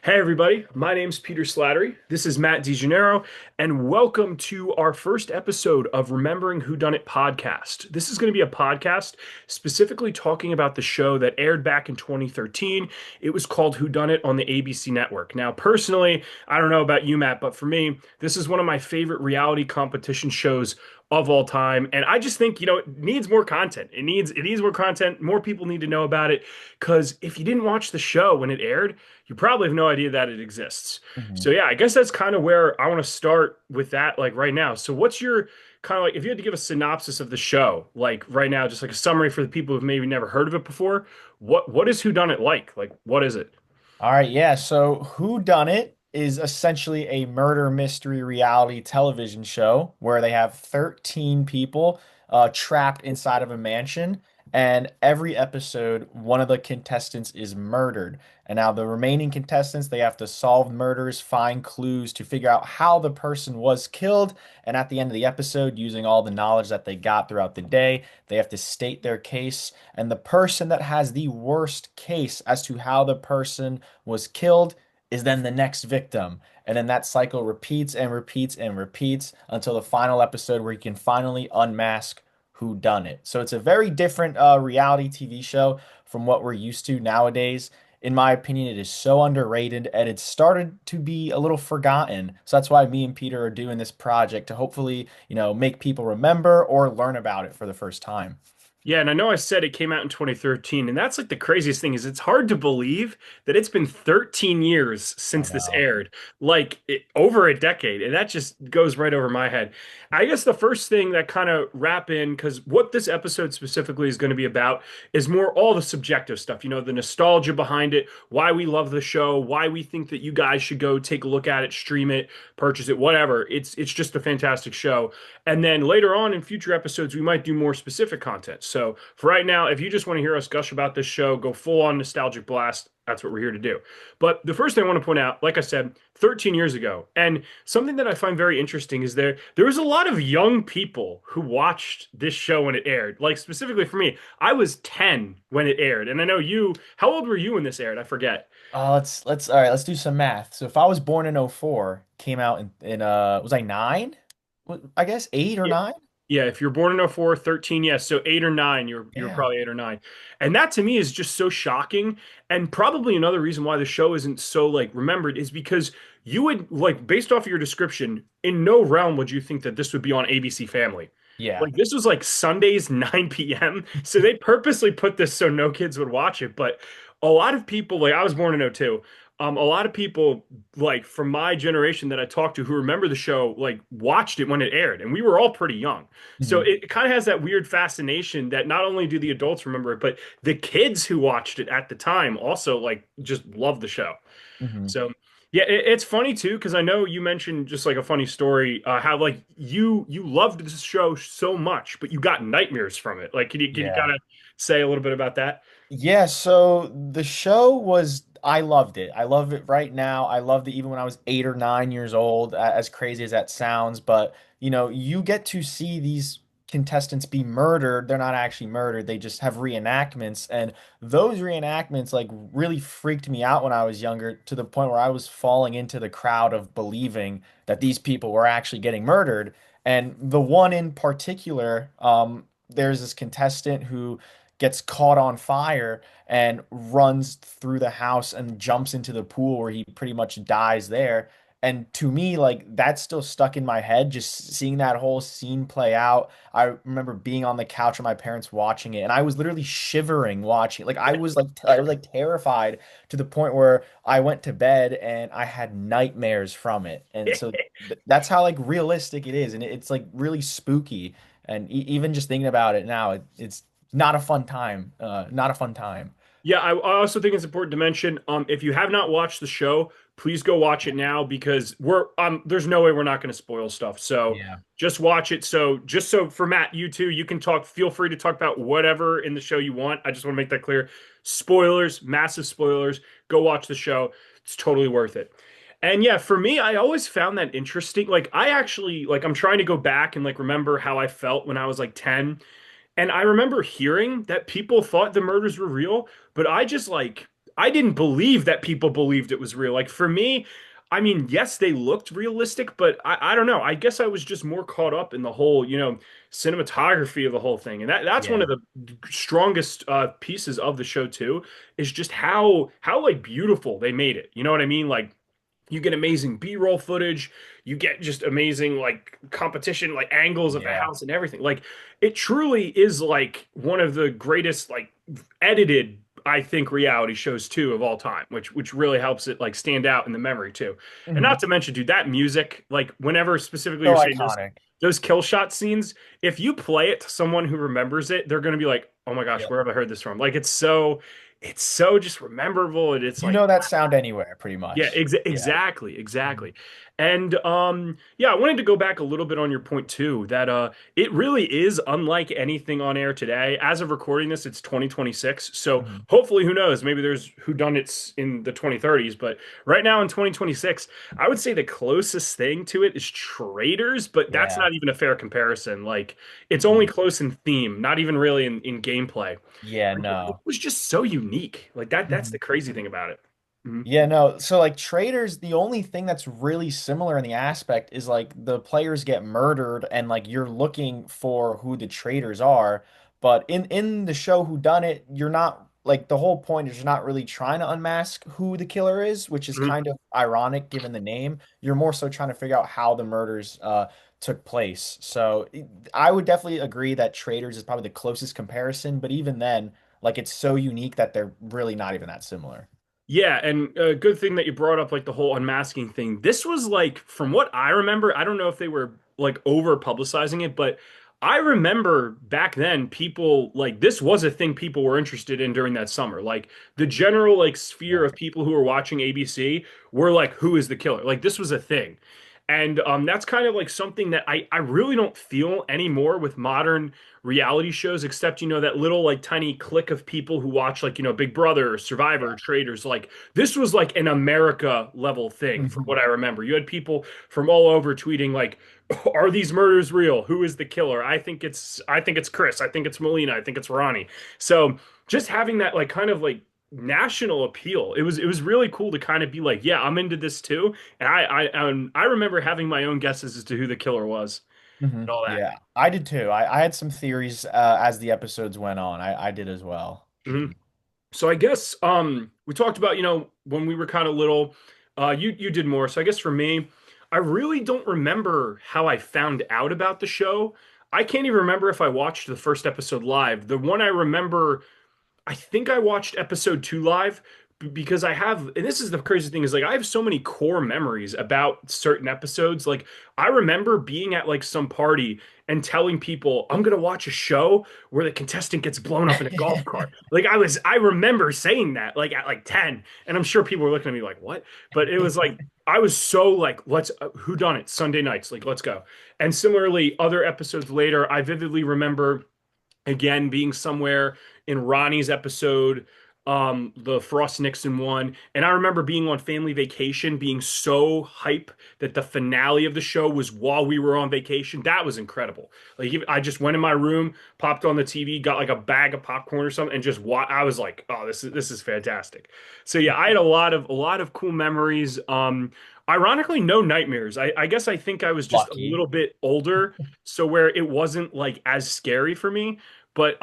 Hey everybody, my name's Peter Slattery. This is Matt DeGennaro, and welcome to our first episode of Remembering Whodunnit podcast. This is going to be a podcast specifically talking about the show that aired back in 2013. It was called Whodunnit on the ABC network. Now, personally, I don't know about you, Matt, but for me, this is one of my favorite reality competition shows of all time. And I just think, it needs more content. It needs more content. More people need to know about it. Because if you didn't watch the show when it aired, you probably have no idea that it exists. Mhm. So yeah, I guess that's kind of where I want to start with that, like right now. So what's your kind of like if you had to give a synopsis of the show, like right now, just like a summary for the people who've maybe never heard of it before, what is Whodunnit like? Like what is it? All right, yeah. So Whodunnit is essentially a murder mystery reality television show where they have 13 people trapped inside of a mansion, and every episode, one of the contestants is murdered. And now the remaining contestants, they have to solve murders, find clues to figure out how the person was killed, and at the end of the episode, using all the knowledge that they got throughout the day, they have to state their case, and the person that has the worst case as to how the person was killed is then the next victim. And then that cycle repeats and repeats and repeats until the final episode where you can finally unmask who done it. So it's a very different reality TV show from what we're used to nowadays. In my opinion, it is so underrated and it's started to be a little forgotten. So that's why me and Peter are doing this project to hopefully, make people remember or learn about it for the first time. Yeah, and I know I said it came out in 2013, and that's like the craziest thing is it's hard to believe that it's been 13 years I since this know. aired, over a decade, and that just goes right over my head. I guess the first thing that kind of wrap in, because what this episode specifically is going to be about is more all the subjective stuff, the nostalgia behind it, why we love the show, why we think that you guys should go take a look at it, stream it, purchase it, whatever. It's just a fantastic show. And then later on in future episodes, we might do more specific content. So for right now, if you just want to hear us gush about this show, go full on nostalgic blast. That's what we're here to do. But the first thing I want to point out, like I said, 13 years ago, and something that I find very interesting is there was a lot of young people who watched this show when it aired. Like specifically for me, I was 10 when it aired. And I know you, how old were you when this aired? I forget. Let's all right, let's do some math. So if I was born in '04, came out in was I 9? I guess 8 or Yeah, 9? yeah, if you're born in '04, 13, yes. So 8 or 9, you're Yeah. probably 8 or 9. And that to me is just so shocking. And probably another reason why the show isn't so like remembered is because you would like based off of your description, in no realm would you think that this would be on ABC Family. Yeah. Like this was like Sundays 9 p.m. So they purposely put this so no kids would watch it. But a lot of people, like I was born in '02. A lot of people like from my generation that I talked to who remember the show like watched it when it aired, and we were all pretty young. So Mhm. it kind of has that weird fascination that not only do the adults remember it, but the kids who watched it at the time also like just love the show. Mhm. So yeah, it's funny too because I know you mentioned just like a funny story how like you loved this show so much, but you got nightmares from it. Like, can you Yeah. kind of say a little bit about that? Yeah, so the show was, I loved it. I love it right now. I loved it even when I was 8 or 9 years old, as crazy as that sounds. But, you get to see these contestants be murdered. They're not actually murdered, they just have reenactments. And those reenactments, like, really freaked me out when I was younger to the point where I was falling into the crowd of believing that these people were actually getting murdered. And the one in particular, there's this contestant who gets caught on fire and runs through the house and jumps into the pool where he pretty much dies there. And to me, like that's still stuck in my head, just seeing that whole scene play out. I remember being on the couch with my parents watching it, and I was literally shivering watching. Like I was like terrified to the point where I went to bed and I had nightmares from it. And so that's how like realistic it is, and it's like really spooky. And even just thinking about it now, it's not a fun time. Not a fun time. Yeah, I also think it's important to mention, if you have not watched the show, please go watch it now because there's no way we're not going to spoil stuff. So Yeah. just watch it. So just so for Matt, you too, you can talk, feel free to talk about whatever in the show you want. I just want to make that clear. Spoilers, massive spoilers. Go watch the show. It's totally worth it. And yeah, for me, I always found that interesting. Like I actually like I'm trying to go back and like remember how I felt when I was like 10. And I remember hearing that people thought the murders were real, but I didn't believe that people believed it was real. Like for me, I mean, yes, they looked realistic, but I don't know. I guess I was just more caught up in the whole, cinematography of the whole thing. And that's one of Yeah. the strongest pieces of the show too, is just how like beautiful they made it. You know what I mean? Like you get amazing B-roll footage, you get just amazing like competition, like angles of the Yeah. house and everything. Like it truly is like one of the greatest like edited, I think, reality shows too of all time, which really helps it like stand out in the memory too. And not Hmm. to mention, dude, that music, like whenever specifically So you're saying iconic. those kill shot scenes, if you play it to someone who remembers it, they're gonna be like, "Oh my gosh, Yeah. where have I heard this from?" Like it's so just memorable, and it's You like know that sound anywhere, pretty yeah, much. Yeah. exactly, Mhm. exactly. And yeah, I wanted to go back a little bit on your point too, that it really is unlike anything on air today. As of recording this, it's 2026. So Mhm. hopefully, who knows, maybe there's whodunits in the 2030s, but right now in 2026, I would say the closest thing to it is Traders, but that's Yeah. not even a fair comparison. Like it's only Mhm. close in theme, not even really in gameplay. Yeah, It no. was just so unique. Like that's Mhm. the crazy thing about it. Mhm. Yeah, no. So like traders, the only thing that's really similar in the aspect is like the players get murdered and like you're looking for who the traders are. But in the show Who Done It, you're not like the whole point is you're not really trying to unmask who the killer is, which is Mhm. kind of ironic given the name. You're more so trying to figure out how the murders took place. So I would definitely agree that traders is probably the closest comparison, but even then, like it's so unique that they're really not even that similar. Yeah, and a good thing that you brought up like the whole unmasking thing. This was like, from what I remember, I don't know if they were like over publicizing it, but I remember back then people like this was a thing people were interested in during that summer. Like the general like sphere Yeah. of people who were watching ABC were like, who is the killer? Like this was a thing. And that's kind of like something that I really don't feel anymore with modern reality shows, except, that little like tiny clique of people who watch like, Big Brother, Survivor, Traders. Like this was like an America level thing from Mhm. what I remember. You had people from all over tweeting like, are these murders real? Who is the killer? I think it's Chris. I think it's Melina. I think it's Ronnie. So just having that like kind of like national appeal. It was really cool to kind of be like, yeah, I'm into this too. And I remember having my own guesses as to who the killer was and all that. Yeah, I did too. I had some theories as the episodes went on. I did as well. Mhm. So I guess we talked about, when we were kind of little, you did more. So I guess for me, I really don't remember how I found out about the show. I can't even remember if I watched the first episode live. The one I remember, I think I watched episode two live because I have, and this is the crazy thing is like I have so many core memories about certain episodes. Like I remember being at like some party and telling people I'm gonna watch a show where the contestant gets blown up in a golf cart. Like I remember saying that like at like 10, and I'm sure people were looking at me like what? But it was like I was so like let's who done it Sunday nights like let's go. And similarly, other episodes later, I vividly remember again being somewhere in Ronnie's episode, the Frost Nixon one. And I remember being on family vacation, being so hype that the finale of the show was while we were on vacation. That was incredible. Like I just went in my room, popped on the TV, got like a bag of popcorn or something, and just I was like, oh, this is fantastic. So yeah, I had a lot of cool memories. Ironically, no nightmares. I guess I think I was just a Lucky. little bit older, so where it wasn't like as scary for me. But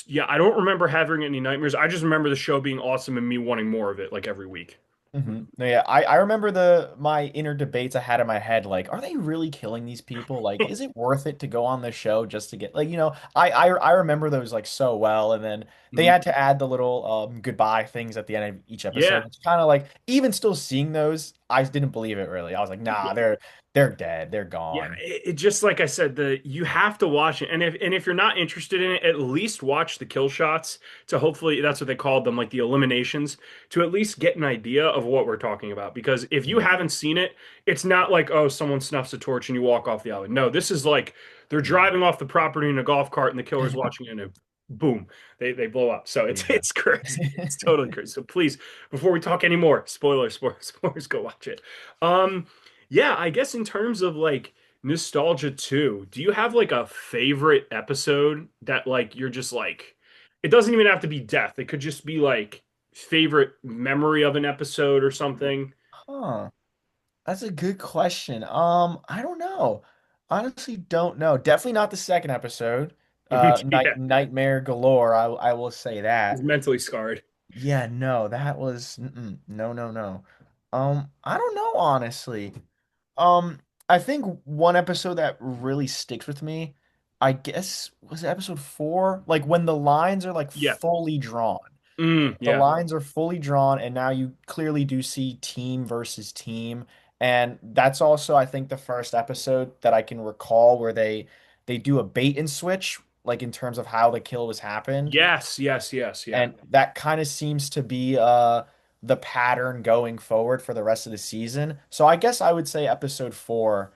yeah, I don't remember having any nightmares. I just remember the show being awesome and me wanting more of it like every week. No, yeah, I remember my inner debates I had in my head, like, are they really killing these people? Like, is it worth it to go on the show just to get like, I remember those like so well, and then they Mhm. had to add the little goodbye things at the end of each Yeah. episode. It's kind of like even still seeing those, I didn't believe it really. I was like, nah, they're dead, they're Yeah, gone. it just like I said, the you have to watch it, and if you're not interested in it, at least watch the kill shots to hopefully that's what they called them, like the eliminations, to at least get an idea of what we're talking about. Because if you Mhm. haven't seen it, it's not like oh someone snuffs a torch and you walk off the alley. No, this is like they're Yeah. driving off the property in a golf cart and the killer's watching it and boom, they blow up. So it's Yeah. it's crazy, it's totally crazy. So please, before we talk anymore, spoilers, go watch it. Um, yeah, I guess in terms of like nostalgia too. Do you have like a favorite episode that like you're just like it doesn't even have to be death. It could just be like favorite memory of an episode or something? Huh. That's a good question. I don't know. Honestly, don't know. Definitely not the second episode. Yeah, Nightmare galore. I will say he's that. mentally scarred. Yeah, no, that was no, no, no. I don't know, honestly. I think one episode that really sticks with me, I guess, was it episode 4? Like when the lines are like Yeah. fully drawn. The Yeah. lines are fully drawn, and now you clearly do see team versus team. And that's also, I think, the first episode that I can recall where they do a bait and switch, like in terms of how the kill was happened. Yes, yes, yes, yeah. And that kind of seems to be the pattern going forward for the rest of the season. So I guess I would say episode 4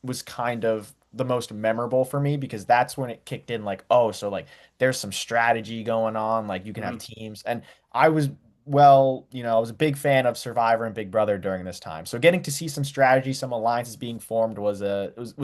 was kind of the most memorable for me because that's when it kicked in like, oh, so like there's some strategy going on, like you can have Mhm. teams. And I was well, I was a big fan of Survivor and Big Brother during this time. So getting to see some strategy, some alliances being formed was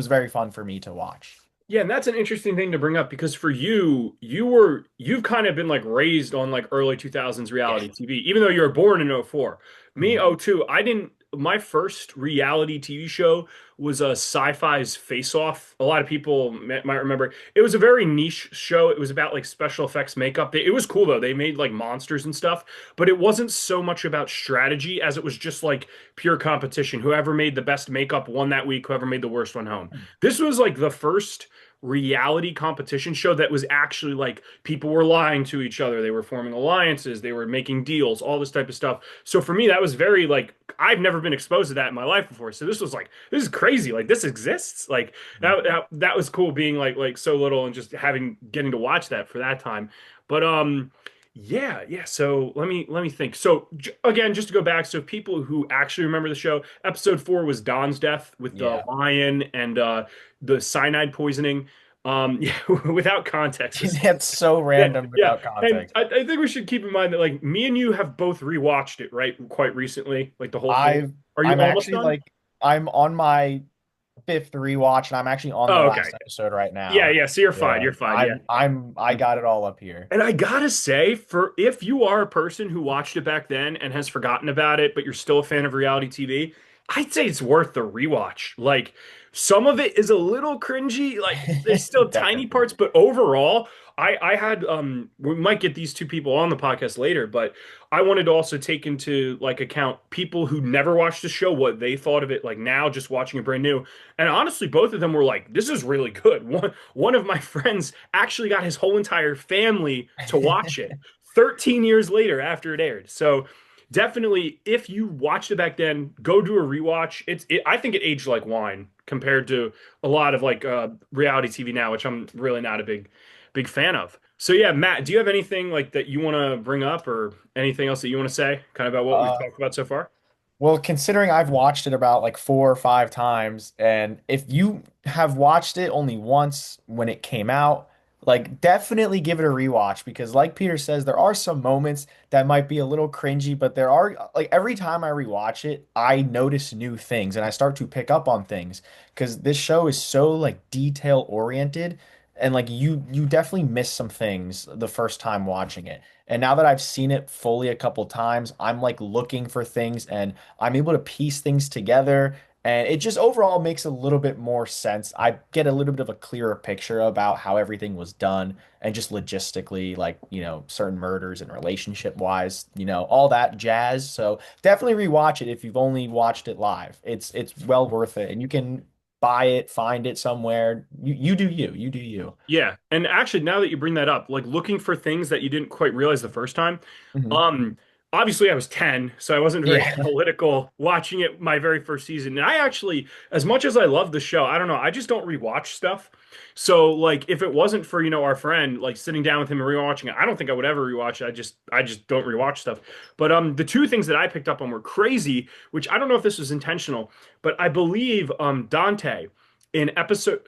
very fun for me to watch. Yeah, and that's an interesting thing to bring up because for you, you've kind of been like raised on like early 2000s Yeah. reality TV, even though you were born in '04. Me, Mhm. '02, I didn't my first reality TV show was a Sci-Fi's Face Off. A lot of people might remember. It was a very niche show. It was about like special effects makeup. It was cool though. They made like monsters and stuff, but it wasn't so much about strategy as it was just like pure competition. Whoever made the best makeup won that week, whoever made the worst went home. This was like the first reality competition show that was actually like people were lying to each other. They were forming alliances, they were making deals, all this type of stuff. So for me, that was very like I've never been exposed to that in my life before. So this was like this is crazy. Like this exists. Like that was cool being like so little and just having getting to watch that for that time. But yeah. So let me think. So again, just to go back, so people who actually remember the show, episode 4 was Don's death with the Yeah. lion and the cyanide poisoning. Yeah, without context. That's so Yeah, random yeah. without And context. I think we should keep in mind that like me and you have both rewatched it, right? Quite recently, like the whole thing. Are you I'm almost actually done? like I'm on my fifth rewatch and I'm actually on the Oh, okay. last episode right Yeah, now. yeah. So you're fine. Yeah. You're fine. Yeah. I got it all up here. And I gotta say, for if you are a person who watched it back then and has forgotten about it, but you're still a fan of reality TV, I'd say it's worth the rewatch. Like some of it is a little cringy, like there's still tiny Definitely. parts, but overall, I had we might get these two people on the podcast later, but I wanted to also take into like account people who never watched the show, what they thought of it like now, just watching it brand new. And honestly, both of them were like, this is really good. One of my friends actually got his whole entire family to watch it 13 years later after it aired. So definitely, if you watched it back then, go do a rewatch. I think it aged like wine compared to a lot of like reality TV now, which I'm really not a big fan of. So yeah, Matt, do you have anything like that you want to bring up or anything else that you want to say kind of about what we've Uh, talked about so far? Well, considering I've watched it about like 4 or 5 times, and if you have watched it only once when it came out, like definitely give it a rewatch because, like Peter says, there are some moments that might be a little cringy, but there are like every time I rewatch it, I notice new things and I start to pick up on things because this show is so like detail oriented and like you definitely miss some things the first time watching it. And now that I've seen it fully a couple times, I'm like looking for things and I'm able to piece things together. And it just overall makes a little bit more sense. I get a little bit of a clearer picture about how everything was done and just logistically, like, certain murders and relationship wise, all that jazz. So definitely rewatch it if you've only watched it live. It's well worth it. And you can buy it, find it somewhere. You do you. You do you. Yeah, and actually, now that you bring that up, like looking for things that you didn't quite realize the first time, Mhm. um, obviously I was 10, so I wasn't very Yeah. analytical watching it my very first season. And I actually, as much as I love the show, I don't know, I just don't rewatch stuff. So like if it wasn't for, our friend like sitting down with him and rewatching it, I don't think I would ever rewatch it. I just don't rewatch stuff. But the two things that I picked up on were crazy, which I don't know if this was intentional, but I believe Dante in episode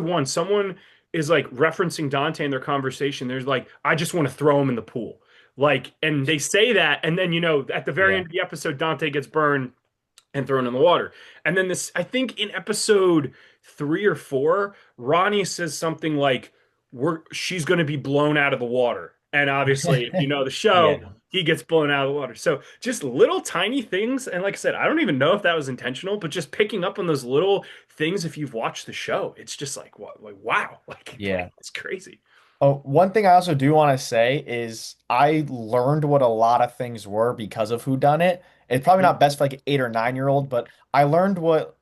1, someone is like referencing Dante in their conversation. There's like, I just want to throw him in the pool. Like, and they say that, and then at the very Yeah. end of the episode, Dante gets burned and thrown in the water. And then I think in episode 3 or 4, Ronnie says something like, she's going to be blown out of the water. And obviously, if you know the show, Yeah. he gets blown out of the water. So just little tiny things. And like I said, I don't even know if that was intentional, but just picking up on those little things if you've watched the show, it's just like what like wow. Like Yeah. it's crazy. Oh, one thing I also do want to say is I learned what a lot of things were because of Whodunnit. It's probably not best for like an 8 or 9 year old, but I learned what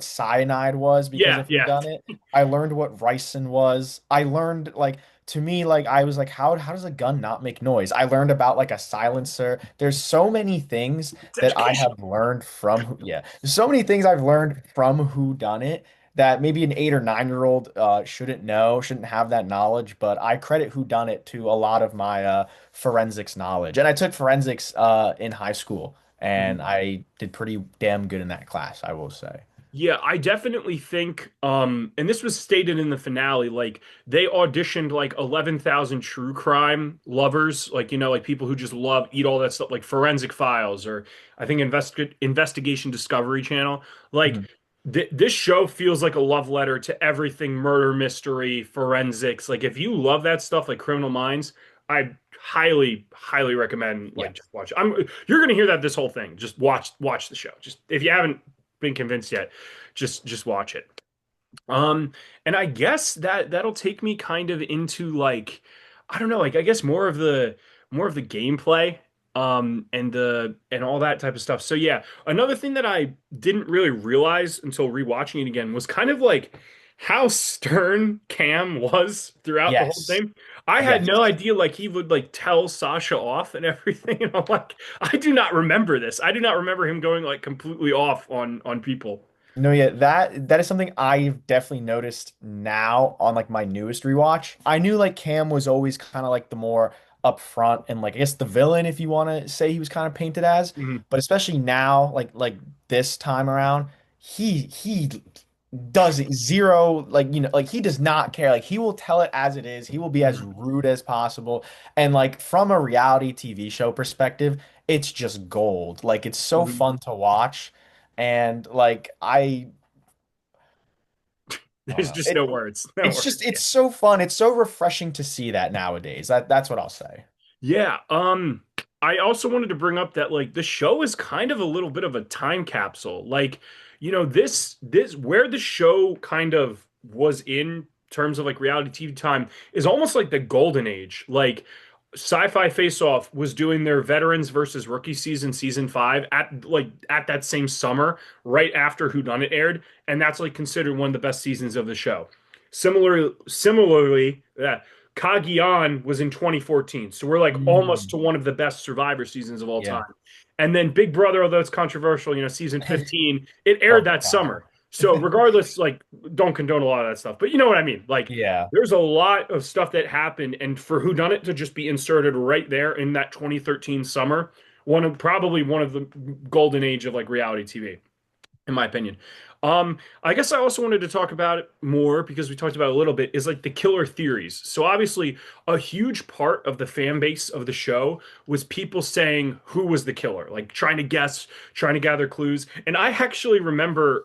cyanide was because Yeah, of yeah. Whodunnit. I learned what ricin was. I learned like to me like I was like how does a gun not make noise? I learned about like a silencer. There's so many things It's that I education. have learned from yeah. There's so many things I've learned from Whodunnit that maybe an 8 or 9 year old shouldn't know, shouldn't have that knowledge. But I credit whodunit to a lot of my forensics knowledge. And I took forensics in high school, and I did pretty damn good in that class, I will say. Yeah, I definitely think, and this was stated in the finale, like they auditioned like 11,000 true crime lovers, like, like people who just love, eat all that stuff, like Forensic Files or I think Investigation Discovery Channel. Like Mhm. this show feels like a love letter to everything murder mystery, forensics. Like if you love that stuff, like Criminal Minds, I highly, highly recommend Yeah. like just watch it. You're gonna hear that this whole thing. Just watch the show. Just if you haven't been convinced yet, just watch it. Um, and I guess that'll take me kind of into like I don't know, like I guess more of the gameplay and all that type of stuff. So yeah, another thing that I didn't really realize until rewatching it again was kind of like how stern Cam was throughout the whole Yes. thing. I had Yes. no idea like he would like tell Sasha off and everything. And I'm like, I do not remember this. I do not remember him going like completely off on people. No, yeah, that is something I've definitely noticed now on like my newest rewatch. I knew like Cam was always kind of like the more upfront and like I guess the villain, if you want to say he was kind of painted as, Mhm. but especially now, like this time around, he does zero like he does not care. Like he will tell it as it is. He will be as Mhm. rude as possible. And like from a reality TV show perspective, it's just gold. Like it's so Mhm. fun to watch. And like I don't There's know. just no words. No It's words. just it's so fun. It's so refreshing to see that nowadays. That's what I'll say. Yeah. I also wanted to bring up that like the show is kind of a little bit of a time capsule. Like, this where the show kind of was in terms of like reality TV time is almost like the golden age. Like Sci-Fi Face Off was doing their veterans versus rookie season 5 at that same summer, right after Whodunnit aired, and that's like considered one of the best seasons of the show. Similarly, Kagiyan was in 2014. So we're like almost Mm, to one of the best Survivor seasons of all yeah. time. And then Big Brother, although it's controversial, season 15, it aired Oh that God. summer. So regardless, like don't condone a lot of that stuff. But you know what I mean? Like Yeah. there's a lot of stuff that happened, and for Whodunnit to just be inserted right there in that 2013 summer, probably one of the golden age of like reality TV in my opinion. I guess I also wanted to talk about it more because we talked about it a little bit is like the killer theories. So obviously a huge part of the fan base of the show was people saying who was the killer, like trying to guess, trying to gather clues. And I actually remember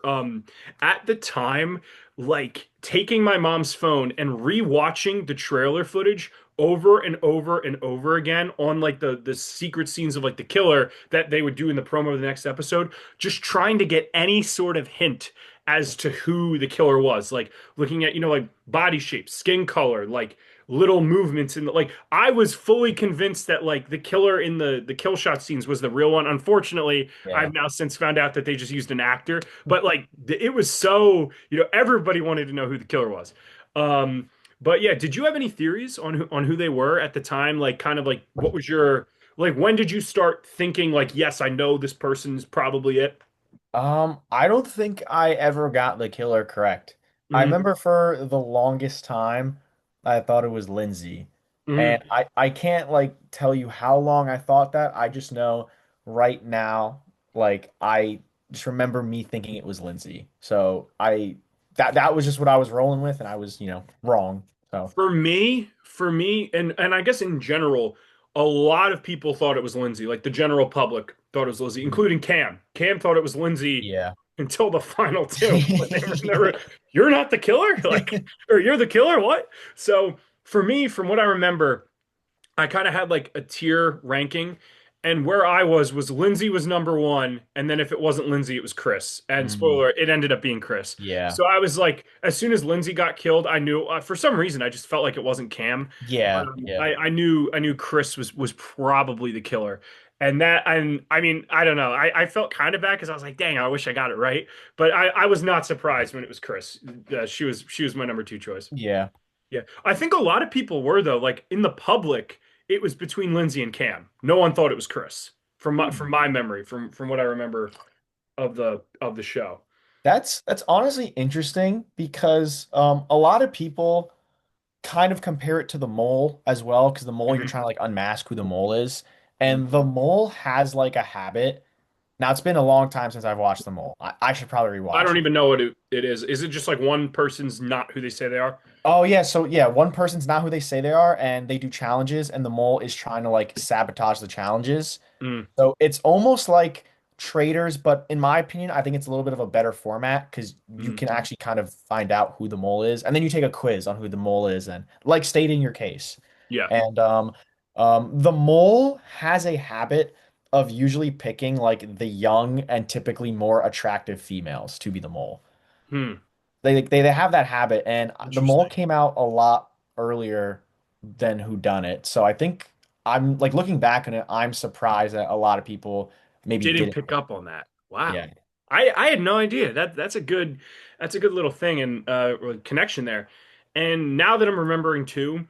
at the time like taking my mom's phone and rewatching the trailer footage over and over and over again on like the secret scenes of like the killer that they would do in the promo of the next episode, just trying to get any sort of hint as to who the killer was, like looking at like body shape, skin color, like little movements in the like I was fully convinced that like the killer in the kill shot scenes was the real one. Unfortunately, Yeah. I've now since found out that they just used an actor, but like it was so everybody wanted to know who the killer was. But yeah, did you have any theories on who they were at the time? Like kind of like what was your like when did you start thinking like yes, I know this person's probably it? I don't think I ever got the killer correct. I Hmm. remember for the longest time, I thought it was Lindsay. Hmm. And I can't like tell you how long I thought that. I just know right now, like I just remember me thinking it was Lindsay. So that was just what I was rolling with, and I was, wrong. So For me, and I guess in general, a lot of people thought it was Lindsay. Like the general public thought it was Lindsay, mhm. including Cam. Cam thought it was Lindsay Yeah. until the final two. When they were, you're not the killer, like, or you're the killer. What? So for me, from what I remember, I kind of had like a tier ranking, and where I was Lindsay was number one, and then if it wasn't Lindsay, it was Chris. And Mm, spoiler, it ended up being Chris. yeah. So I was like, as soon as Lindsay got killed, I knew for some reason I just felt like it wasn't Cam, but Yeah, yeah. I knew Chris was probably the killer. And I mean, I don't know. I felt kind of bad because I was like, dang, I wish I got it right. But I was not surprised when it was Chris. She was my number two choice. Yeah. Yeah, I think a lot of people were though. Like in the public, it was between Lindsay and Cam. No one thought it was Chris, from my memory, from what I remember of the show. That's honestly interesting because a lot of people kind of compare it to the mole as well, because the mole you're Mhm. trying to like unmask who the mole is. Mhm. And the mole has like a habit. Now it's been a long time since I've watched the mole. I should probably I rewatch don't it. even know what it is. Is it just like one person's not who they say they are? Oh yeah, so yeah, one person's not who they say they are, and they do challenges, and the mole is trying to like sabotage the challenges. Mm. So it's almost like traders, but in my opinion, I think it's a little bit of a better format because you Mm. can actually kind of find out who the mole is, and then you take a quiz on who the mole is, and like stating your case. Yeah. And the mole has a habit of usually picking like the young and typically more attractive females to be the mole. Hmm. They have that habit, and the mole Interesting. came out a lot earlier than Whodunnit. So I think I'm like looking back on it, I'm surprised that a lot of people maybe Didn't didn't. pick up on that. Wow. Yeah. I had no idea. That's a good little thing and connection there. And now that I'm remembering too,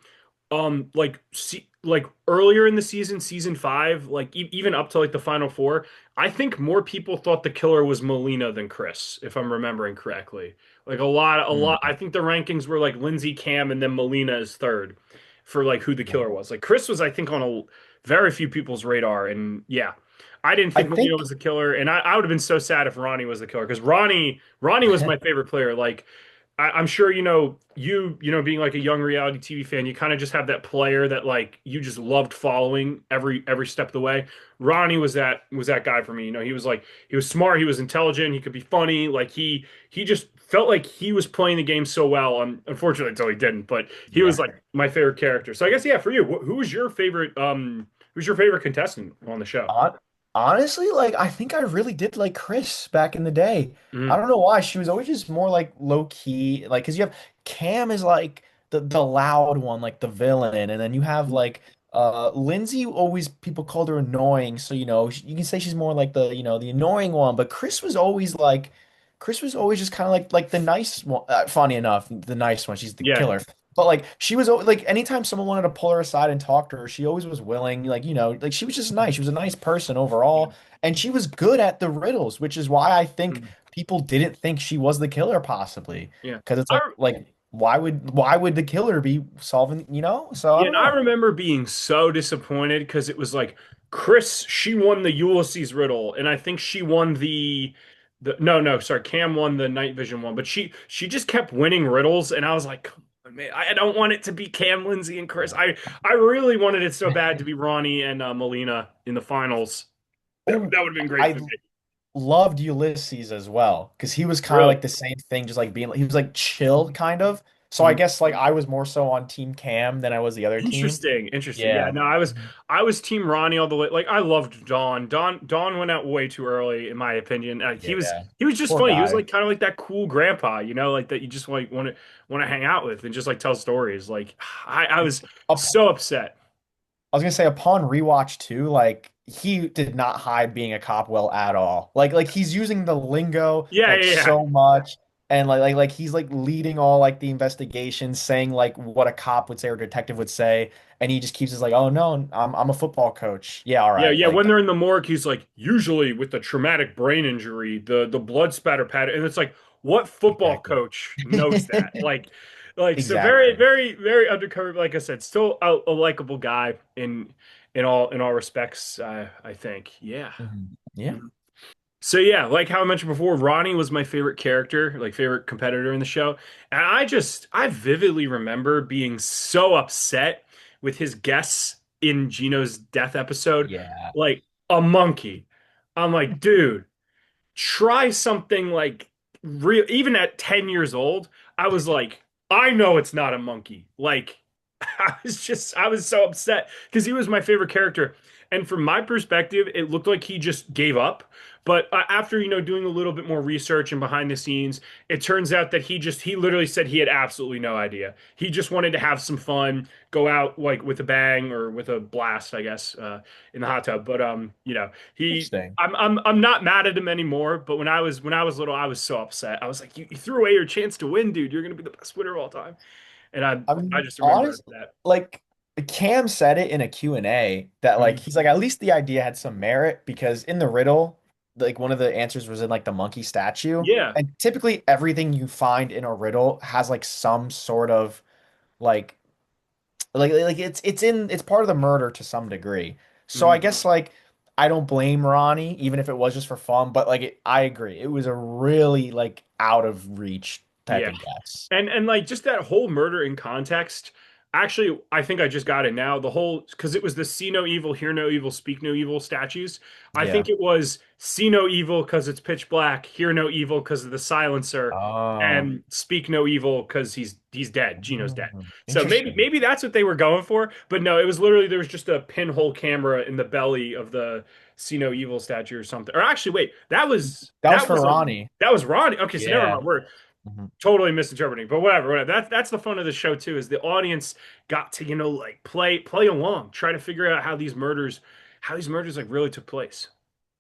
like earlier in the season, season five, like even up to like the final four, I think more people thought the killer was Melina than Chris, if I'm remembering correctly. Like a lot. I Mm, think the rankings were like Lindsay, Cam, and then Melina is third for like who the yeah. killer was. Like Chris was, I think, on a very few people's radar, and yeah. I didn't I think Melina think was the killer, and I would have been so sad if Ronnie was the killer because Ronnie was my favorite player. Like I'm sure being like a young reality TV fan, you kind of just have that player that like you just loved following every step of the way. Ronnie was that guy for me. He was smart, he was intelligent, he could be funny. Like he just felt like he was playing the game so well. Unfortunately, until he didn't, but he yeah. was like my favorite character. So I guess yeah, for you, who's your favorite contestant on the show? Hon- Honestly, like I think I really did like Chris back in the day. I Mm, don't know why. She was always just more like low key, like because you have Cam is like the loud one, like the villain, and then you have like Lindsay. Always people called her annoying, so you can say she's more like the annoying one. But Chris was always just kind of like the nice one. Funny enough, the nice one. She's the yeah. killer. But like she was like anytime someone wanted to pull her aside and talk to her, she always was willing. Like like she was just nice. She was a nice person overall, and she was good at the riddles, which is why I think Mm, people didn't think she was the killer possibly. yeah. Because it's I like why would the killer be solving? So I Yeah, don't and I know. remember being so disappointed because it was like Chris, she won the Ulysses riddle, and I think she won the no, no, sorry, Cam won the night vision one, but she just kept winning riddles, and I was like, come on, man, I don't want it to be Cam, Lindsay, and Chris. I really wanted it so bad to be Ronnie and Melina in the finals. That Oh, that would have been great I for me. loved Ulysses as well because he was kind of Really. like the same thing, just like being he was like chill kind of. So I Mhm. guess like I was more so on Team Cam than I was the other team. Interesting, interesting. Yeah, Yeah. no, I was Team Ronnie all the way. Like I loved Don. Don went out way too early, in my opinion. He was Yeah. he was just Poor funny. He was guy. like kind of like that cool grandpa, like that you just like want to hang out with and just like tell stories. Like I was Up, so upset. I was gonna say upon rewatch too, like he did not hide being a cop well at all. Like he's using the lingo Yeah, like yeah, yeah, so much, and like he's like leading all like the investigations, saying like what a cop would say or detective would say, and he just keeps his like, oh no, I'm a football coach. Yeah, all yeah, right, yeah. like When they're in the morgue, he's like, usually with the traumatic brain injury, the blood spatter pattern, and it's like, what football exactly, coach knows that? Like so very, exactly. very, very undercover. Like I said, still a likable guy in all respects. I think, yeah. Yeah. Mhm. So yeah, like how I mentioned before, Ronnie was my favorite character, like favorite competitor in the show, and I vividly remember being so upset with his guests in Gino's death episode, Yeah. like a monkey. I'm like, dude, try something like real. Even at 10 years old, I was like, I know it's not a monkey. Like. I was so upset because he was my favorite character. And from my perspective, it looked like he just gave up. But after, doing a little bit more research and behind the scenes, it turns out that he literally said he had absolutely no idea. He just wanted to have some fun, go out like with a bang or with a blast, I guess, in the hot tub. But, Interesting. I'm not mad at him anymore. But when I was little, I was so upset. I was like, you threw away your chance to win, dude. You're going to be the best winner of all time. And I I mean, just remember honest, that. like Cam said it in a Q&A that like Mhm. he's like at least the idea had some merit because in the riddle, like one of the answers was in like the monkey statue. Yeah. And typically everything you find in a riddle has like some sort of like it's part of the murder to some degree. So I Mhm. guess like I don't blame Ronnie, even if it was just for fun, but like I agree. It was a really like out of reach type Yeah. of guess. And like just that whole murder in context. Actually, I think I just got it now. The whole because it was the see no evil, hear no evil, speak no evil statues. I Yeah. think it was see no evil because it's pitch black, hear no evil because of the silencer, Oh. and speak no evil because he's dead. Gino's dead. So Interesting. maybe that's what they were going for. But no, it was literally there was just a pinhole camera in the belly of the see no evil statue or something. Or actually, wait, That was for Ronnie. that was Ronnie. Okay, so never Yeah. mind. We're Mhm. totally misinterpreting, but whatever. That's the fun of the show too, is the audience got to, like play along, try to figure out how these murders like really took place.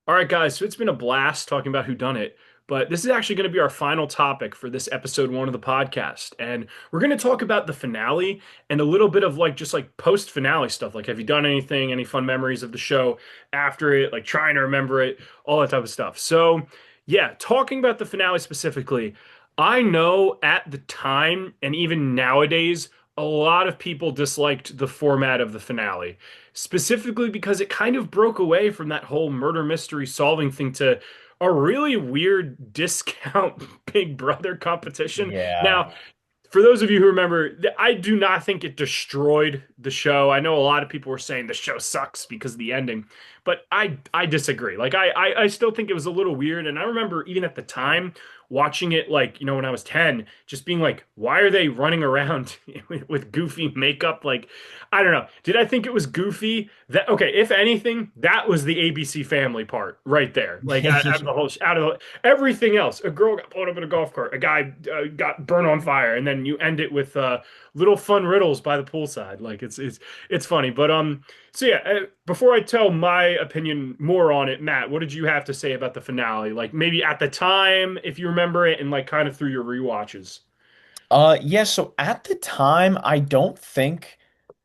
All right, guys, so it's been a blast talking about whodunit, but this is actually going to be our final topic for this episode one of the podcast. And we're going to talk about the finale and a little bit of like just like post finale stuff. Like, have you done anything, any fun memories of the show after it, like trying to remember it, all that type of stuff. So, yeah, talking about the finale specifically, I know at the time and even nowadays, a lot of people disliked the format of the finale specifically because it kind of broke away from that whole murder mystery solving thing to a really weird discount Big Brother competition. Yeah. Now, for those of you who remember, I do not think it destroyed the show. I know a lot of people were saying the show sucks because of the ending, but I disagree. Like I still think it was a little weird, and I remember even at the time watching it, like when I was 10, just being like, why are they running around with goofy makeup? Like I don't know. Did I think it was goofy? That okay? If anything, that was the ABC Family part right there. Like out of the whole out of the everything else, a girl got blown up in a golf cart, a guy got burned on fire, and then you end it with little fun riddles by the poolside. Like it's funny, but so yeah. Before I tell my opinion more on it, Matt, what did you have to say about the finale? Like maybe at the time, if you remember it, and like kind of through your rewatches. Yeah, so at the time, I don't think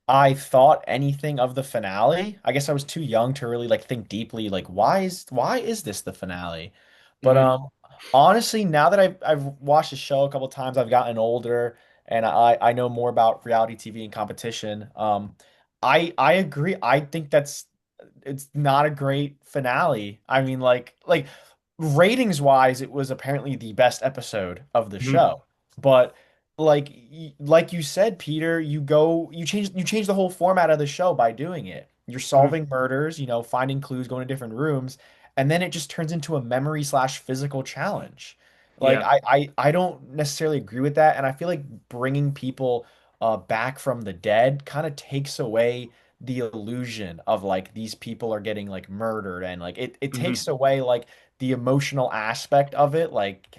I thought anything of the finale. I guess I was too young to really like think deeply, like why is this the finale? But Hmm. honestly, now that I've watched the show a couple times, I've gotten older and I know more about reality TV and competition. I agree. I think it's not a great finale. I mean, like ratings wise, it was apparently the best episode of the Hmm. show. But like you said, Peter, you change the whole format of the show by doing it. You're Hmm. solving murders, finding clues, going to different rooms, and then it just turns into a memory slash physical challenge. Like Yeah. I don't necessarily agree with that, and I feel like bringing people back from the dead kind of takes away the illusion of like these people are getting like murdered and like it Hmm. takes away like the emotional aspect of it like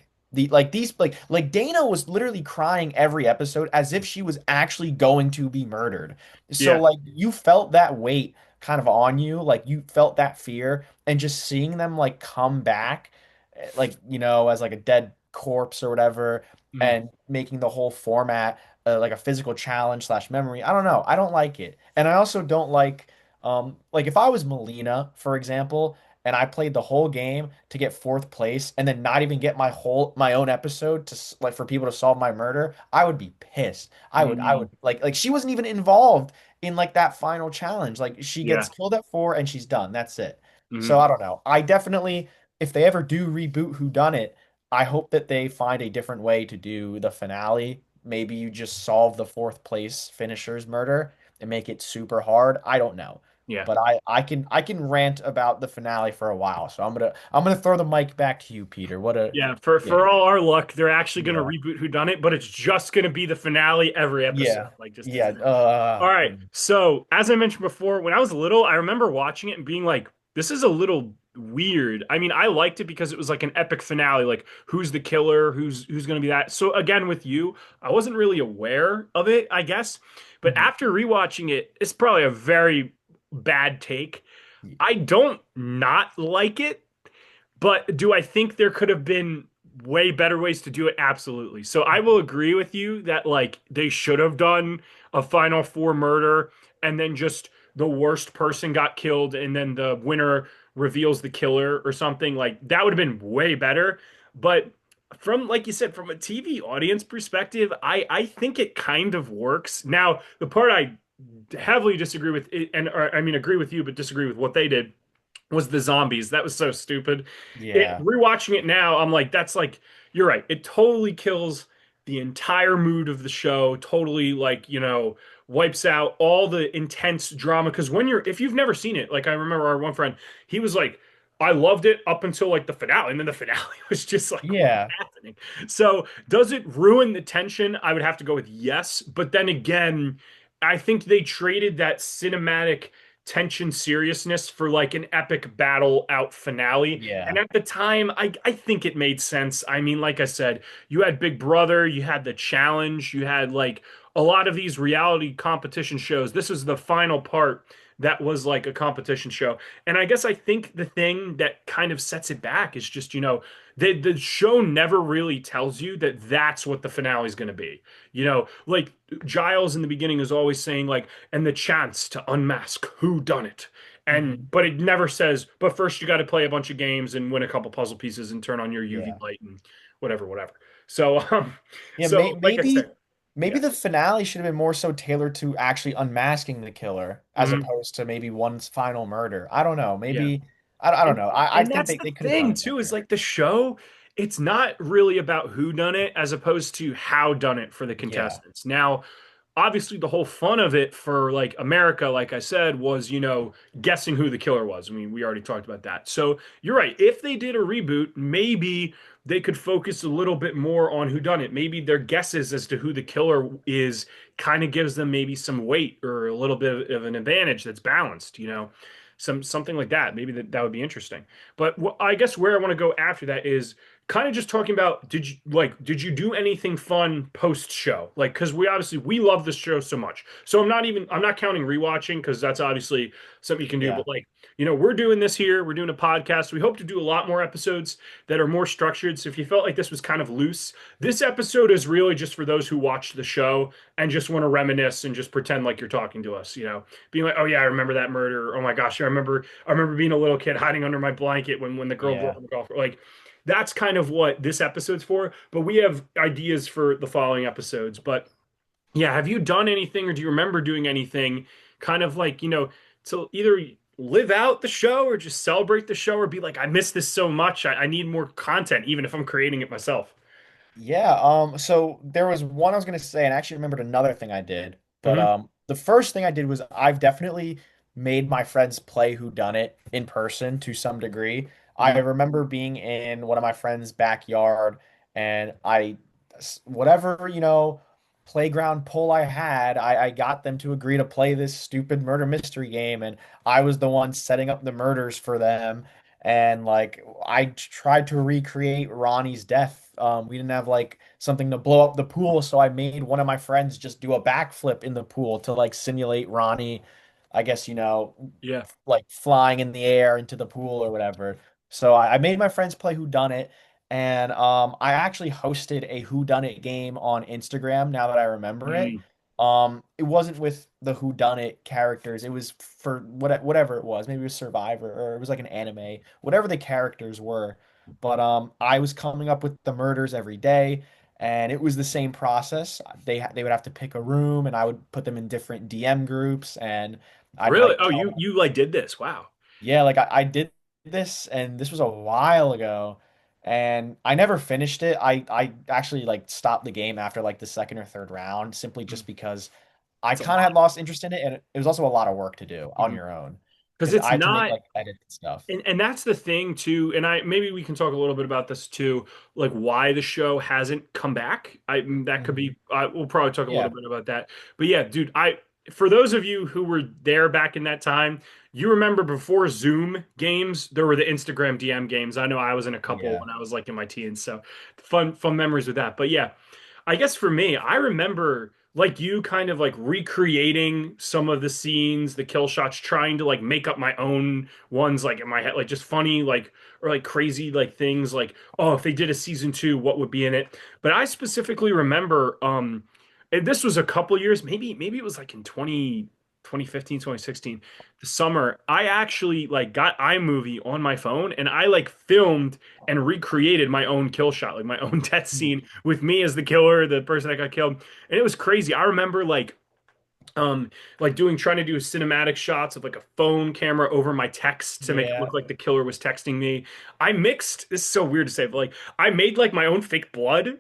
Dana was literally crying every episode as if she was actually going to be murdered. So Yeah. like you felt that weight kind of on you, like you felt that fear and just seeing them like come back like as like a dead corpse or whatever Hmm. and making the whole format like a physical challenge slash memory. I don't know. I don't like it. And I also don't like if I was Melina, for example, and I played the whole game to get fourth place and then not even get my own episode to like for people to solve my murder, I would be pissed. I would Hmm. like she wasn't even involved in like that final challenge. Like she gets Yeah. killed at four and she's done. That's it. So Hmm. I don't know. I definitely if they ever do reboot Whodunnit, I hope that they find a different way to do the finale. Maybe you just solve the fourth place finisher's murder and make it super hard. I don't know. Yeah. but I can rant about the finale for a while. So I'm gonna throw the mic back to you, Peter. What a Yeah, for yeah, all our luck, they're actually going to yeah, reboot Whodunnit, but it's just going to be the finale every episode, yeah, like just yeah. all right. So, as I mentioned before, when I was little, I remember watching it and being like, this is a little weird. I mean, I liked it because it was like an epic finale, like who's the killer, who's going to be that. So, again, with you, I wasn't really aware of it, I guess. But Mhm. after rewatching it, it's probably a very bad take. I don't not like it, but do I think there could have been way better ways to do it? Absolutely. So I will agree with you that like they should have done a final four murder and then just the worst person got killed and then the winner reveals the killer or something. Like that would have been way better. But from like you said, from a TV audience perspective, I think it kind of works. Now, the part I heavily disagree with and or, I mean agree with you, but disagree with what they did was the zombies. That was so stupid. Yeah, Rewatching it now, I'm like, that's like, you're right. It totally kills the entire mood of the show. Totally, like, wipes out all the intense drama. Because if you've never seen it, like I remember our one friend, he was like, I loved it up until like the finale, and then the finale was just like, what's yeah, happening? So, does it ruin the tension? I would have to go with yes. But then again, I think they traded that cinematic tension seriousness for like an epic battle out finale. And yeah, at the time, I think it made sense. I mean, like I said, you had Big Brother, you had the challenge, you had like a lot of these reality competition shows. This is the final part that was like a competition show. And I guess I think the thing that kind of sets it back is just, the show never really tells you that that's what the finale is going to be. Like Giles in the beginning is always saying like, and the chance to unmask who done it. And hmm but it never says, but first you got to play a bunch of games and win a couple puzzle pieces and turn on your UV yeah. light and whatever, whatever. So Yeah, so like I said, maybe yeah. the finale should have been more so tailored to actually unmasking the killer as Mhm. opposed to maybe one's final murder. I don't know. Yeah. Maybe I don't And know. I and think that's they, the they could have done thing it too, is better. like the show, it's not really about who done it as opposed to how done it for the Yeah. contestants. Now, obviously the whole fun of it for like America, like I said, was, guessing who the killer was. I mean, we already talked about that. So you're right. If they did a reboot, maybe they could focus a little bit more on who done it. Maybe their guesses as to who the killer is kind of gives them maybe some weight or a little bit of an advantage that's balanced, something like that. Maybe that would be interesting. But I guess where I want to go after that is kind of just talking about did you do anything fun post show, like because we love this show so much, so I'm not counting rewatching because that's obviously something you can do, Yeah. but like we're doing this here, we're doing a podcast, we hope to do a lot more episodes that are more structured. So if you felt like this was kind of loose, this episode is really just for those who watched the show and just want to reminisce and just pretend like you're talking to us, being like, oh yeah, I remember that murder, oh my gosh, I remember being a little kid hiding under my blanket when the girl grew up Yeah. on the golf course. Like that's kind of what this episode's for. But we have ideas for the following episodes. But yeah, have you done anything or do you remember doing anything kind of like, to either live out the show or just celebrate the show or be like, I miss this so much. I need more content, even if I'm creating it myself. Yeah, so there was one I was gonna say, and I actually remembered another thing I did. But Hmm. the first thing I did was I've definitely made my friends play Who Done It in person to some degree. I Hmm. remember being in one of my friend's backyard, and whatever, playground pull I had, I got them to agree to play this stupid murder mystery game, and I was the one setting up the murders for them. And like I tried to recreate Ronnie's death. We didn't have like something to blow up the pool, so I made one of my friends just do a backflip in the pool to like simulate Ronnie, I guess, Yeah. like flying in the air into the pool or whatever. So I made my friends play Who Done It, and I actually hosted a Who Done It game on Instagram. Now that I remember it, Mm. it wasn't with the Who Done It characters. It was for whatever it was. Maybe it was Survivor or it was like an anime, whatever the characters were. But I was coming up with the murders every day, and it was the same process. They would have to pick a room, and I would put them in different DM groups, and I'd Really? like Oh, tell you like did this. Wow. yeah, like I did this, and this was a while ago, and I never finished it. I actually like stopped the game after like the second or third round simply Mm. just because I It's a kind of lot. had lost interest in it, and it was also a lot of work to do on Mhm. your own. because because it's I had to make not. like edit stuff. And that's the thing too, and I maybe we can talk a little bit about this too, like why the show hasn't come back. That could Mhm. be we'll probably talk a little Yeah. bit about that. But yeah, dude, I for those of you who were there back in that time, you remember before Zoom games, there were the Instagram DM games. I know I was in a couple Yeah. when I was like in my teens, so fun memories with that. But yeah, I guess for me, I remember like you kind of like recreating some of the scenes, the kill shots, trying to like make up my own ones like in my head, like just funny, like or like crazy like things like, oh, if they did a season two, what would be in it? But I specifically remember and this was a couple years, maybe it was like in 2015, 2016, the summer, I actually like got iMovie on my phone and I like filmed and recreated my own kill shot, like my own death scene with me as the killer, the person that got killed. And it was crazy. I remember like doing trying to do cinematic shots of like a phone camera over my text to make it Yeah. look like the killer was texting me. I mixed, this is so weird to say, but like I made like my own fake blood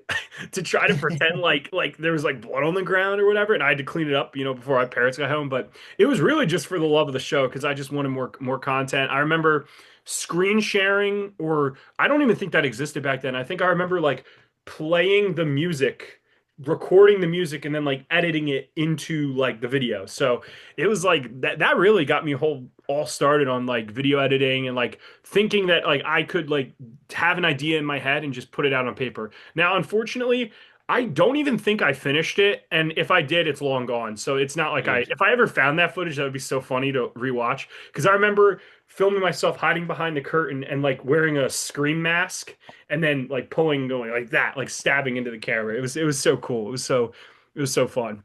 to try to pretend like there was like blood on the ground or whatever, and I had to clean it up, before my parents got home. But it was really just for the love of the show because I just wanted more content. I remember screen sharing, or I don't even think that existed back then. I think I remember like playing the music, recording the music, and then like editing it into like the video. So it was like that really got me whole all started on like video editing and like thinking that like I could like have an idea in my head and just put it out on paper. Now, unfortunately, I don't even think I finished it, and if I did, it's long gone. So it's not like Jeez. if I ever found that footage, that would be so funny to rewatch because I remember filming myself hiding behind the curtain and like wearing a scream mask and then like pulling, going like that, like stabbing into the camera. It was so cool. It was so fun.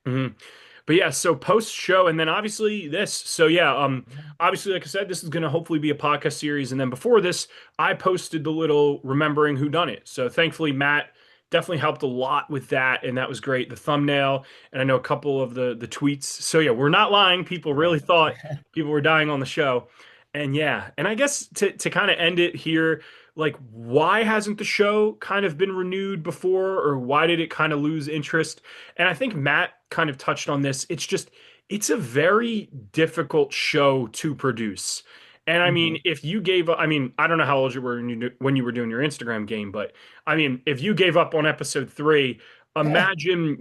Mhm. But yeah, so post show and then obviously this. So yeah, obviously like I said, this is gonna hopefully be a podcast series. And then before this, I posted the little remembering who done it. So thankfully Matt definitely helped a lot with that, and that was great. The thumbnail, and I know a couple of the tweets. So yeah, we're not lying. People Yeah. really thought people were dying on the show. And yeah, and I guess to kind of end it here, like why hasn't the show kind of been renewed before, or why did it kind of lose interest? And I think Matt kind of touched on this. It's a very difficult show to produce. And I mean, Hmm. if you gave up, I mean, I don't know how old you were when you were doing your Instagram game, but I mean, if you gave up on episode three, imagine,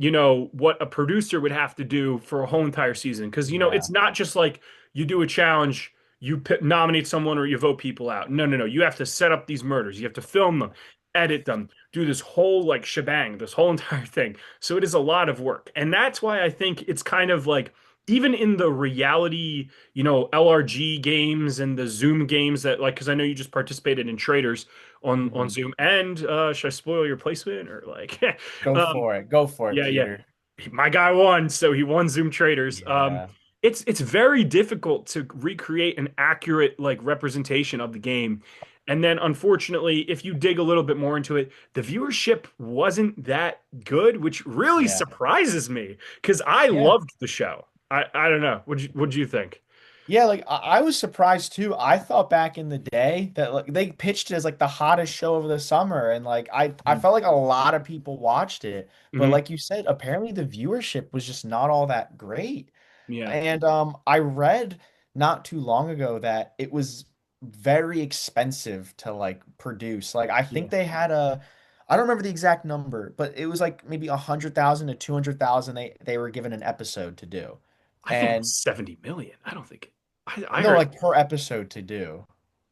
what a producer would have to do for a whole entire season. Because, Yeah. it's not just like you do a challenge, you nominate someone or you vote people out. No, no, no. You have to set up these murders. You have to film them, edit them, do this whole like shebang, this whole entire thing. So it is a lot of work. And that's why I think it's kind of like even in the reality, LRG games and the Zoom games that like because I know you just participated in traders on Hmm. Zoom. And should I spoil your placement or like Go um for it. Go for it, yeah, yeah. Peter. My guy won, so he won Zoom Traders. Yeah. It's very difficult to recreate an accurate like representation of the game. And then unfortunately, if you dig a little bit more into it, the viewership wasn't that good, which really Yeah. surprises me because I Yeah. loved the show. I don't know. What'd you think? Yeah, like I was surprised too. I thought back in the day that like they pitched it as like the hottest show of the summer, and like I Mhm. felt like a lot of people watched it. But Mhm. like you said, apparently the viewership was just not all that great. Yeah. And I read not too long ago that it was very expensive to like produce. Like I Yeah. think they had I don't remember the exact number, but it was like maybe 100,000 to 200,000 they were given an episode to do. I think it was And 70 million. I don't think I no, heard like per episode to do.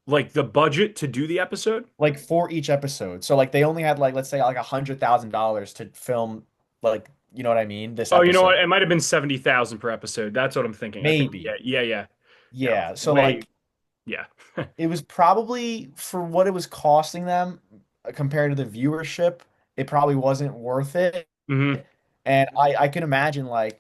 like the budget to do the episode. Like for each episode. So like they only had like let's say like $100,000 to film like you know what I mean, this Oh, you know what? episode. It might have been 70,000 per episode. That's what I'm thinking. I think, yeah, Maybe. yeah, yeah. Yeah, Yeah. So way, like yeah. it was probably for what it was costing them compared to the viewership, it probably wasn't worth it. Hmm. And I can imagine like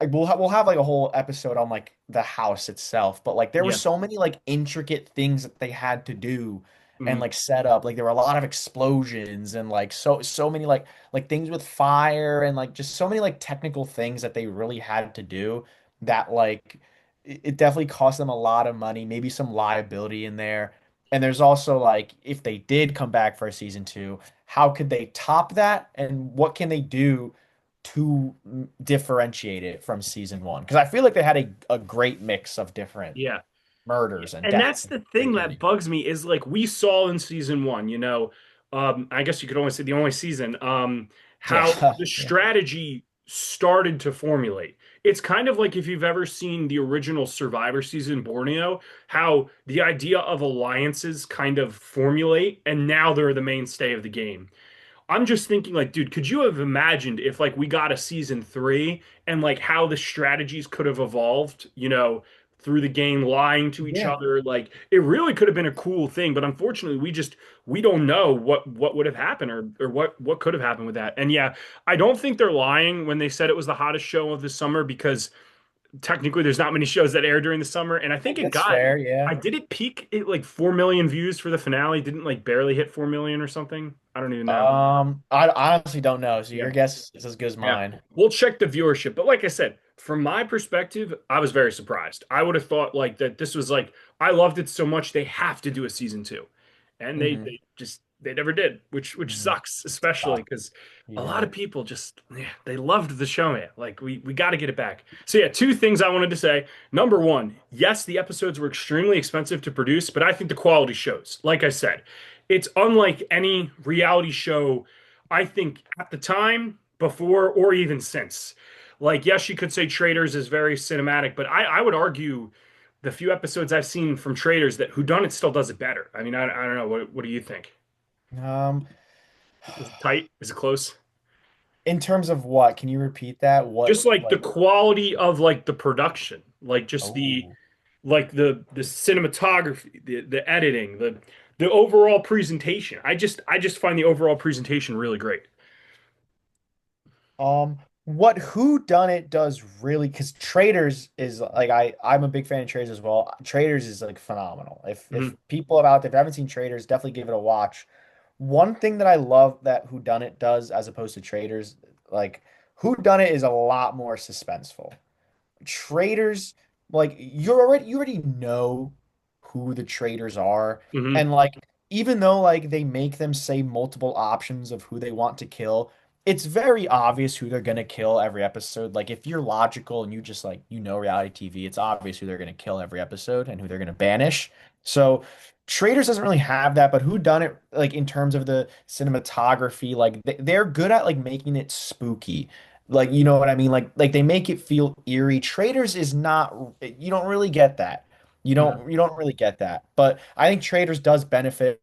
we'll have like a whole episode on like the house itself, but like there were Yeah. so many like intricate things that they had to do and Hmm. like set up. Like there were a lot of explosions and like so many like things with fire and like just so many like technical things that they really had to do that like it definitely cost them a lot of money, maybe some liability in there. And there's also like if they did come back for a season two, how could they top that and what can they do to differentiate it from season one because I feel like they had a great mix of different Yeah. murders and And deaths that's in the the thing that beginning. bugs me is like we saw in season one, I guess you could only say the only season, how Yeah, the yeah, strategy started to formulate. It's kind of like if you've ever seen the original Survivor season Borneo, how the idea of alliances kind of formulate, and now they're the mainstay of the game. I'm just thinking, like, dude, could you have imagined if, like, we got a season three and, like, how the strategies could have evolved, through the game, lying to each yeah. other? Like, it really could have been a cool thing. But unfortunately, we don't know what would have happened or what could have happened with that. And yeah, I don't think they're lying when they said it was the hottest show of the summer because technically there's not many shows that air during the summer. And I think it That's got, fair. Yeah. I did it peak at like 4 million views for the finale, didn't like barely hit 4 million or something. I don't even know. I honestly don't know. So Yeah. your guess is as good as Yeah. mine. We'll check the viewership. But like I said, from my perspective, I was very surprised. I would have thought like that this was like I loved it so much they have to do a season two. And Hmm. they never did, which Hmm. sucks, It's especially tough. because a lot Yeah. of people just yeah, they loved the show, man. Like we got to get it back. So yeah, two things I wanted to say. Number one, yes, the episodes were extremely expensive to produce, but I think the quality shows. Like I said, it's unlike any reality show I think at the time, before, or even since. Like, yes, you could say Traders is very cinematic, but I would argue the few episodes I've seen from Traders that Whodunnit still does it better. I mean, I don't know. What do you think? Um, Is it tight? Is it close? in terms of what? Can you repeat that? Just What like the like quality of like the production, like just the oh like the cinematography, the editing, the overall presentation. I just find the overall presentation really great. what Who Done It does really because Traders is like I'm a big fan of Traders as well. Traders is like phenomenal. If Mhm, people about if you haven't seen Traders, definitely give it a watch. One thing that I love that Who Done It does as opposed to Traders, like Who Done It is a lot more suspenseful. Traders, like you already know who the traders are, mhm, and like even though like they make them say multiple options of who they want to kill, it's very obvious who they're gonna kill every episode. Like if you're logical and you just like reality TV, it's obvious who they're gonna kill every episode and who they're gonna banish. So Traders doesn't really have that, but Who Done It like in terms of the cinematography, like they're good at like making it spooky. Like, you know what I mean? Like they make it feel eerie. Traders is not you don't really get that. mhm. You don't really get that. But I think Traders does benefit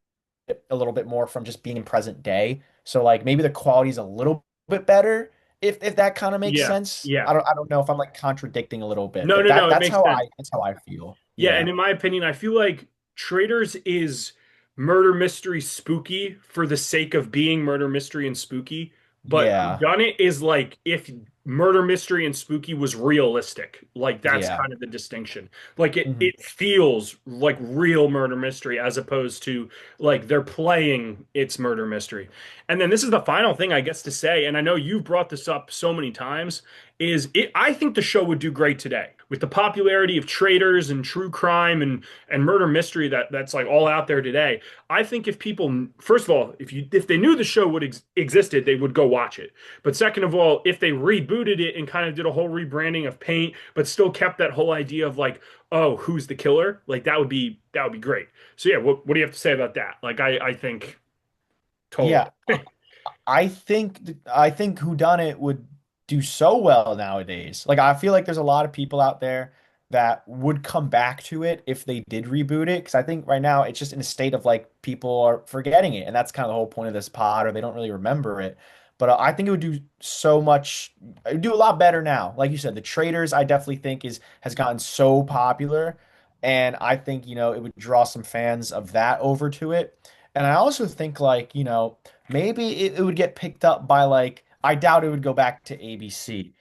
a little bit more from just being in present day. So like maybe the quality is a little bit better if that kind of makes Yeah, sense. yeah. I don't know if I'm like contradicting a little bit, No, but no, no. It makes sense. that's how I feel. Yeah, and Yeah. in my opinion, I feel like Traders is murder mystery spooky for the sake of being murder mystery and spooky, but Yeah. Whodunit is like if murder mystery and spooky was realistic. Like that's Yeah. kind of the distinction. Like it Hmm. it feels like real murder mystery as opposed to like they're playing it's murder mystery. And then this is the final thing I guess to say, and I know you've brought this up so many times is it I think the show would do great today with the popularity of traders and true crime and murder mystery that's like all out there today. I think if people first of all, if they knew the show would existed, they would go watch it. But second of all, if they rebooted it and kind of did a whole rebranding of Paint, but still kept that whole idea of like, oh, who's the killer? Like that would be great. So yeah, what do you have to say about that? Like I think totally. Yeah. I think Whodunit would do so well nowadays. Like I feel like there's a lot of people out there that would come back to it if they did reboot it. Because I think right now it's just in a state of like people are forgetting it, and that's kind of the whole point of this pod, or they don't really remember it. But I think it would do so much, it would do a lot better now. Like you said, the Traders I definitely think is has gotten so popular, and I think it would draw some fans of that over to it. And I also think like maybe it would get picked up by like I doubt it would go back to ABC.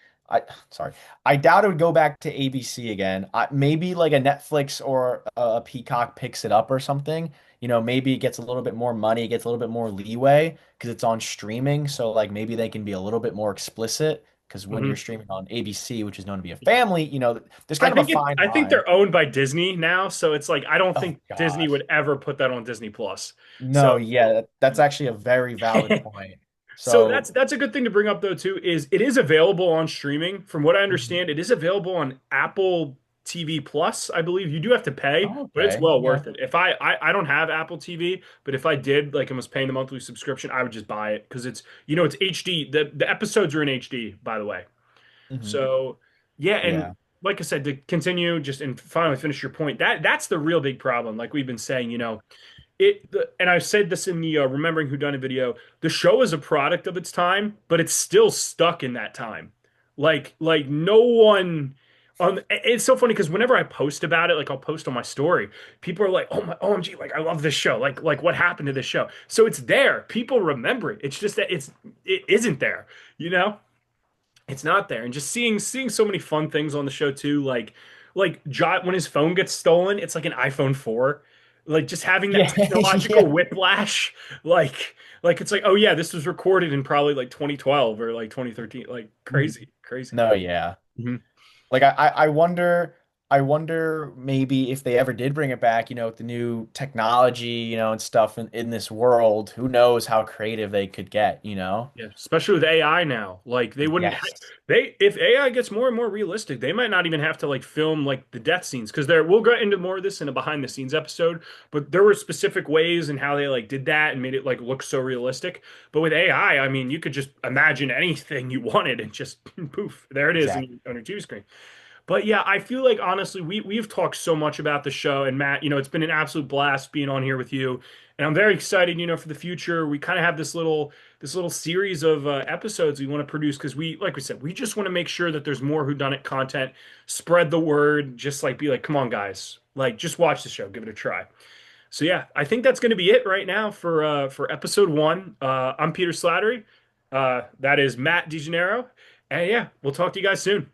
Sorry. I doubt it would go back to ABC again. Maybe like a Netflix or a Peacock picks it up or something. Maybe it gets a little bit more money, gets a little bit more leeway because it's on streaming. So like maybe they can be a little bit more explicit because when you're Mhm. streaming on ABC, which is known to be a family, there's I kind of a think fine I think line. they're owned by Disney now, so it's like I don't Oh think Disney gosh. would ever put that on Disney Plus. So No, yeah, that's actually a very valid point. So So, that's a good thing to bring up though too, is it is available on streaming. From what I mhm. understand, it is available on Apple TV Plus, I believe. You do have to pay, Oh, but it's okay. well Yeah. worth it. If I don't have Apple TV, but if I did, like, and was paying the monthly subscription, I would just buy it because it's, it's HD. The episodes are in HD, by the way. Hmm. So yeah, and Yeah. like I said, to continue just and finally finish your point, that's the real big problem. Like we've been saying, and I've said this in the Remembering Whodunnit video. The show is a product of its time, but it's still stuck in that time. Like no one on. It's so funny because whenever I post about it, like I'll post on my story, people are like, "Oh my OMG! Like I love this show. Like what happened to this show?" So it's there. People remember it. It's just that it isn't there. You know it's not there. And just seeing so many fun things on the show too, like Jot when his phone gets stolen, it's like an iPhone 4. Like just having that Yeah. technological Yeah. whiplash, like it's like, oh yeah, this was recorded in probably like 2012 or like 2013. Like Mhm. crazy, crazy. No, yeah. Mhm. Like I wonder maybe if they ever did bring it back, with the new technology, and stuff in this world, who knows how creative they could get? Yeah, especially with AI now. Like they wouldn't Yes. they if AI gets more and more realistic, they might not even have to like film like the death scenes because there we'll get into more of this in a behind the scenes episode, but there were specific ways and how they like did that and made it like look so realistic. But with AI, I mean, you could just imagine anything you wanted and just poof, there it is Exactly. on your TV screen. But yeah, I feel like honestly, we've talked so much about the show, and Matt, it's been an absolute blast being on here with you, and I'm very excited, for the future. We kind of have this little series of episodes we want to produce because like we said, we just want to make sure that there's more whodunit content, spread the word, just like be like, come on, guys, like just watch the show, give it a try. So yeah, I think that's going to be it right now for episode one. I'm Peter Slattery. That is Matt DeGennaro, and yeah, we'll talk to you guys soon.